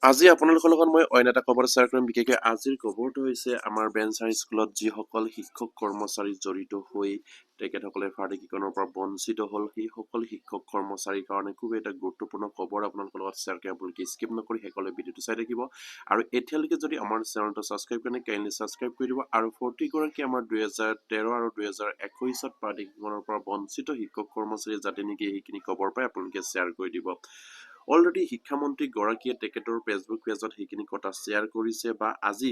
আজি আপোনালোকৰ লগত মই অন্য এটা খবৰ শ্বেয়াৰ কৰিম। বিশেষকৈ আজিৰ খবৰটো হৈছে আমাৰ বেঞ্চাৰ স্কুলত যিসকল শিক্ষক কৰ্মচাৰী জড়িত হৈ তেখেতসকলে ফাৰ্টিকৰণৰ পৰা বঞ্চিত হ'ল, সেইসকল শিক্ষক কৰ্মচাৰীৰ কাৰণে খুব এটা গুৰুত্বপূৰ্ণ খবৰ আপোনালোকৰ লগত শ্বেয়াৰ কৰি আপোনালোকে স্কিপ নকৰি শেষলৈ ভিডিঅ'টো চাই থাকিব। আৰু এতিয়ালৈকে যদি আমাৰ চেনেলটো ছাবস্ক্ৰাইব কৰে কাইণ্ডলি ছাবস্ক্ৰাইব কৰি দিব। আৰু প্ৰতিগৰাকী আমাৰ 2013 আৰু 2021 ফাৰ্টিকৰণৰ পৰা বঞ্চিত শিক্ষক কৰ্মচাৰীয়ে যাতে নেকি সেইখিনি খবৰ পায় আপোনালোকে শ্বেয়াৰ কৰি দিব। অলৰেডি শিক্ষামন্ত্ৰী গৰাকীয়ে তেখেতৰ ফেচবুক পেজত সেইখিনি কথা শ্বেয়াৰ কৰিছে, বা আজি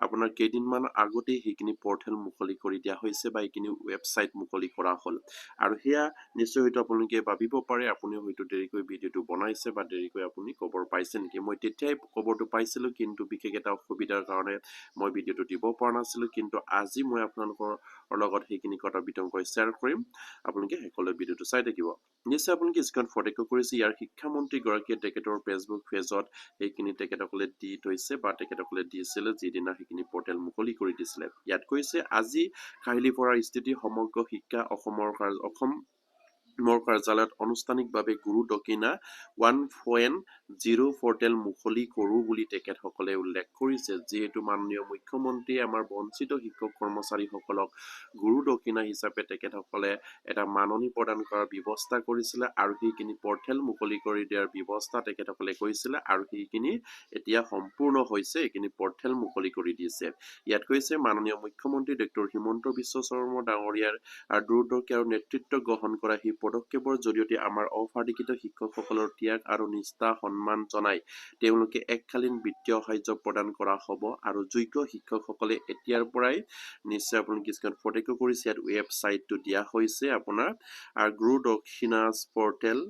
আপোনাৰ কেইদিনমান আগতেই সেইখিনি পৰ্টেল মুকলি কৰি দিয়া হৈছে বা এইখিনি ৱেবছাইট মুকলি কৰা হ'ল। আৰু সেয়া নিশ্চয় হয়তো আপোনালোকে ভাবিব পাৰে আপুনি হয়তো দেৰিকৈ ভিডিঅ'টো বনাইছে বা দেৰিকৈ আপুনি খবৰ পাইছে নেকি। মই তেতিয়াই খবৰটো পাইছিলোঁ, কিন্তু বিশেষ এটা অসুবিধাৰ কাৰণে মই ভিডিঅ'টো দিব পৰা নাছিলোঁ। কিন্তু আজি মই আপোনালোকৰ লগত সেইখিনি কথা বিতংকৈ শ্বেয়াৰ কৰিম। আপোনালোকে শেষলৈ ভিডিঅ'টো চাই থাকিব। নিশ্চয় আপোনালোকে স্ক্ৰীনত ফটো কৰিছে, ইয়াৰ শিক্ষামন্ত্ৰী গৰাকীয়ে তেখেতৰ ফেচবুক পেজত সেইখিনি তেখেতসকলে দি থৈছে বা তেখেতসকলে দিছিলে যিদিনা সেইখিনি পৰ্টেল মুকলি কৰি দিছিলে। ইয়াত কৈছে, আজি কাহিলী পৰাৰ স্থিতি সমগ্ৰ শিক্ষা অসমৰ কাৰ্যালয়ত আনুষ্ঠানিকভাৱে গুৰু দক্ষিণা 1.0 পৰ্টেল মুকলি কৰোঁ বুলি তেখেতসকলে উল্লেখ কৰিছে। যিহেতু মাননীয় মুখ্যমন্ত্ৰীয়ে আমাৰ বঞ্চিত শিক্ষক কৰ্মচাৰীসকলক গুৰু দক্ষিণা হিচাপে তেখেতসকলে এটা মাননি প্ৰদান কৰাৰ ব্যৱস্থা কৰিছিলে, আৰু সেইখিনি পৰ্টেল মুকলি কৰি দিয়াৰ ব্যৱস্থা তেখেতসকলে কৰিছিলে, আৰু সেইখিনি এতিয়া সম্পূৰ্ণ হৈছে। এইখিনি পৰ্টেল মুকলি কৰি দিছে। ইয়াত কৈছে, মাননীয় মুখ্যমন্ত্ৰী ডক্টৰ হিমন্ত বিশ্ব শৰ্মা ডাঙৰীয়াৰ দূৰদৰ্শী আৰু নেতৃত্ব গ্ৰহণ কৰা সেই পদক্ষেপৰ জৰিয়তে আমাৰ অফাৰ্ডিকৃত শিক্ষকসকলৰ ত্যাগ আৰু নিষ্ঠা সন্মান জনাই তেওঁলোকে এককালীন বিত্তীয় সাহায্য প্ৰদান কৰা হ'ব। আৰু যোগ্য শিক্ষকসকলে এতিয়াৰ পৰাই নিশ্চয় আপোনালোকে স্ক্ৰীনত ফটো কৰিছে, ইয়াত ৱেবছাইটটো দিয়া হৈছে আপোনাৰ গুৰু দক্ষিণা পৰ্টেল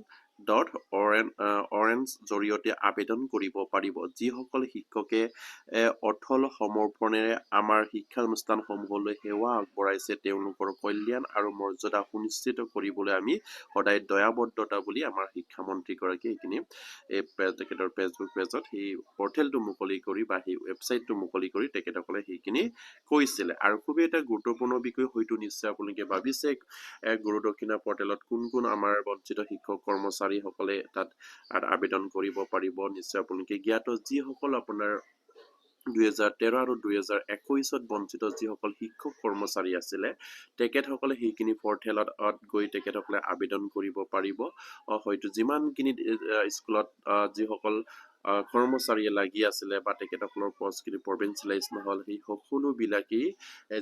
.org জৰিয়তে আবেদন কৰিব পাৰিব। যিসকল শিক্ষকে অথল সমৰ্পণেৰে আমাৰ শিক্ষানুষ্ঠানসমূহলৈ সেৱা আগবঢ়াইছে, তেওঁলোকৰ কল্যাণ আৰু মৰ্যাদা সুনিশ্চিত কৰিবলৈ আমি সদায় দয়াবদ্ধতা বুলি আমাৰ শিক্ষামন্ত্ৰীগৰাকীয়ে এইখিনি তেখেতৰ ফেচবুক পেজত সেই পৰ্টেলটো মুকলি কৰি বা সেই ৱেবছাইটটো মুকলি কৰি তেখেতসকলে সেইখিনি কৈছিলে। আৰু খুবেই এটা গুৰুত্বপূৰ্ণ বিষয় হয়তো নিশ্চয় আপোনালোকে ভাবিছে, গুৰু দক্ষিণা পৰ্টেলত কোন কোন আমাৰ বঞ্চিত শিক্ষক কৰ্মচাৰীসকলে তাত আবেদন কৰিব পাৰিব। নিশ্চয় আপোনালোকে জ্ঞাত, যিসকল আপোনাৰ 2013 আৰু 2021 বঞ্চিত যিসকল শিক্ষক কৰ্মচাৰী আছিলে, তেখেতসকলে সেইখিনি পৰ্টেলত গৈ তেখেতসকলে আবেদন কৰিব পাৰিব। হয়তো যিমানখিনি স্কুলত যিসকল কৰ্মচাৰীয়ে লাগি আছিলে বা তেখেতসকলৰ পষ্টখিনি প্ৰভিঞ্চিয়েলাইজ নহ'ল, সেই সকলোবিলাকেই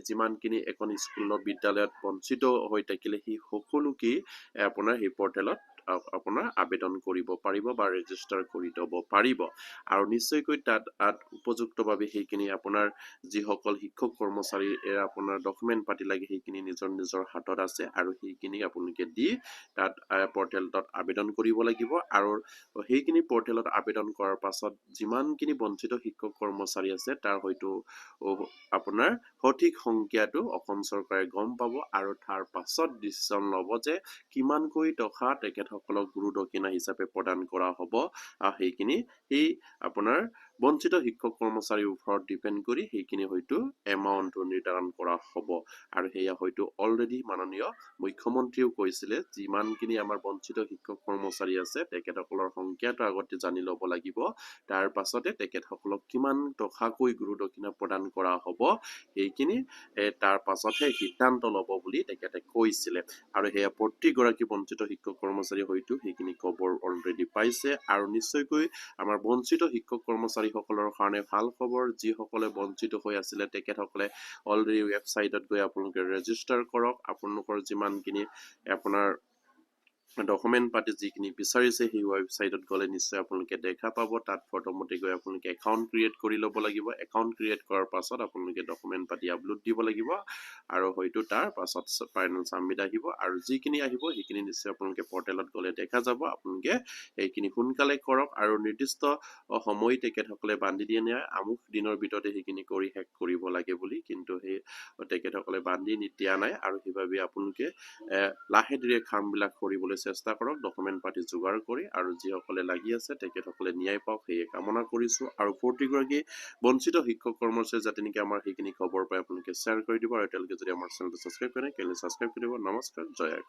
যিমানখিনি এখন স্কুলৰ বিদ্যালয়ত বঞ্চিত হৈ থাকিলে, সেই সকলোকেই আপোনাৰ সেই পৰ্টেলত আপোনাৰ আবেদন কৰিব পাৰিব বা ৰেজিষ্টাৰ কৰি ল'ব পাৰিব। আৰু নিশ্চয়কৈ তাত উপযুক্তভাৱে সেইখিনি আপোনাৰ যিসকল শিক্ষক কৰ্মচাৰীৰ আপোনাৰ ডকুমেণ্ট পাতি লাগে সেইখিনি নিজৰ নিজৰ হাতত আছে, আৰু সেইখিনি আপোনালোকে দি তাত পৰ্টেলটোত আবেদন কৰিব লাগিব। আৰু সেইখিনি পৰ্টেলত আবেদন কৰাৰ পাছত যিমানখিনি বঞ্চিত শিক্ষক কৰ্মচাৰী আছে তাৰ হয়তো আপোনাৰ সঠিক সংখ্যাটো অসম চৰকাৰে গম পাব, আৰু তাৰ পাছত ডিচিশ্যন ল'ব যে কিমানকৈ টকা তেখেতসকলক গুৰু দক্ষিণা হিচাপে প্ৰদান কৰা হ'ব। সেইখিনি সেই আপোনাৰ বঞ্চিত শিক্ষক কৰ্মচাৰীৰ ওপৰত ডিপেণ্ড কৰি সেইখিনি হয়তো এমাউণ্টটো নিৰ্ধাৰণ কৰা হ'ব। আৰু সেয়া হয়তো অলৰেডি মাননীয় মুখ্যমন্ত্ৰীয়েও কৈছিলে, যিমানখিনি আমাৰ বঞ্চিত শিক্ষক কৰ্মচাৰী আছে তেখেতসকলৰ সংখ্যাটো আগতে জানি ল'ব লাগিব, তাৰ পাছতে তেখেতসকলক কিমান টকাকৈ গুৰু দক্ষিণা প্ৰদান কৰা হ'ব সেইখিনি তাৰ পাছতহে সিদ্ধান্ত ল'ব বুলি তেখেতে কৈছিলে। আৰু সেয়া প্ৰতিগৰাকী বঞ্চিত শিক্ষক কৰ্মচাৰী হয়তো সেইখিনি খবৰ অলৰেডি পাইছে। আৰু নিশ্চয়কৈ আমাৰ বঞ্চিত শিক্ষক কৰ্মচাৰীসকলৰ কাৰণে ভাল খবৰ, যিসকলে বঞ্চিত হৈ আছিলে তেখেতসকলে অলৰেডি ৱেবছাইটত গৈ আপোনালোকে ৰেজিষ্টাৰ কৰক। আপোনালোকৰ যিমানখিনি আপোনাৰ ডকুমেণ্ট পাতি যিখিনি বিচাৰিছে সেই ৱেবছাইটত গ'লে নিশ্চয় আপোনালোকে দেখা পাব। তাত প্ৰথমতে গৈ আপোনালোকে একাউণ্ট ক্ৰিয়েট কৰি ল'ব লাগিব। একাউণ্ট ক্ৰিয়েট কৰাৰ পাছত আপোনালোকে ডকুমেণ্ট পাতি আপলোড দিব লাগিব, আৰু হয়তো তাৰ পাছত ফাইনেল ছাবমিট আহিব। আৰু যিখিনি আহিব সেইখিনি নিশ্চয় আপোনালোকে পৰ্টেলত গ'লে দেখা যাব। আপোনালোকে সেইখিনি সোনকালে কৰক, আৰু নিৰ্দিষ্ট সময় তেখেতসকলে বান্ধি দিয়ে নাই, আমুক দিনৰ ভিতৰতে সেইখিনি কৰি শেষ কৰিব লাগে বুলি, কিন্তু সেই তেখেতসকলে বান্ধি দিয়া নাই। আৰু সেইবাবে আপোনালোকে লাহে ধীৰে কামবিলাক কৰিবলৈ চেষ্টা কৰক, ডকুমেণ্ট পাতি যোগাৰ কৰি। আৰু যিসকলে লাগি আছে তেখেতসকলে ন্যায় পাওক সেয়ে কামনা কৰিছোঁ। আৰু প্ৰতিগৰাকী বঞ্চিত শিক্ষক কৰ্মচাৰী যাতে নেকি আমাৰ সেইখিনি খবৰ পাই আপোনালোকে শ্বেয়াৰ কৰি দিব। আৰু এতিয়ালৈকে যদি আমাৰ চেনেলটো ছাবস্ক্ৰাইব কৰে কাইণ্ডলি ছাবস্ক্ৰাইব কৰি দিব। নমস্কাৰ, জয় আই।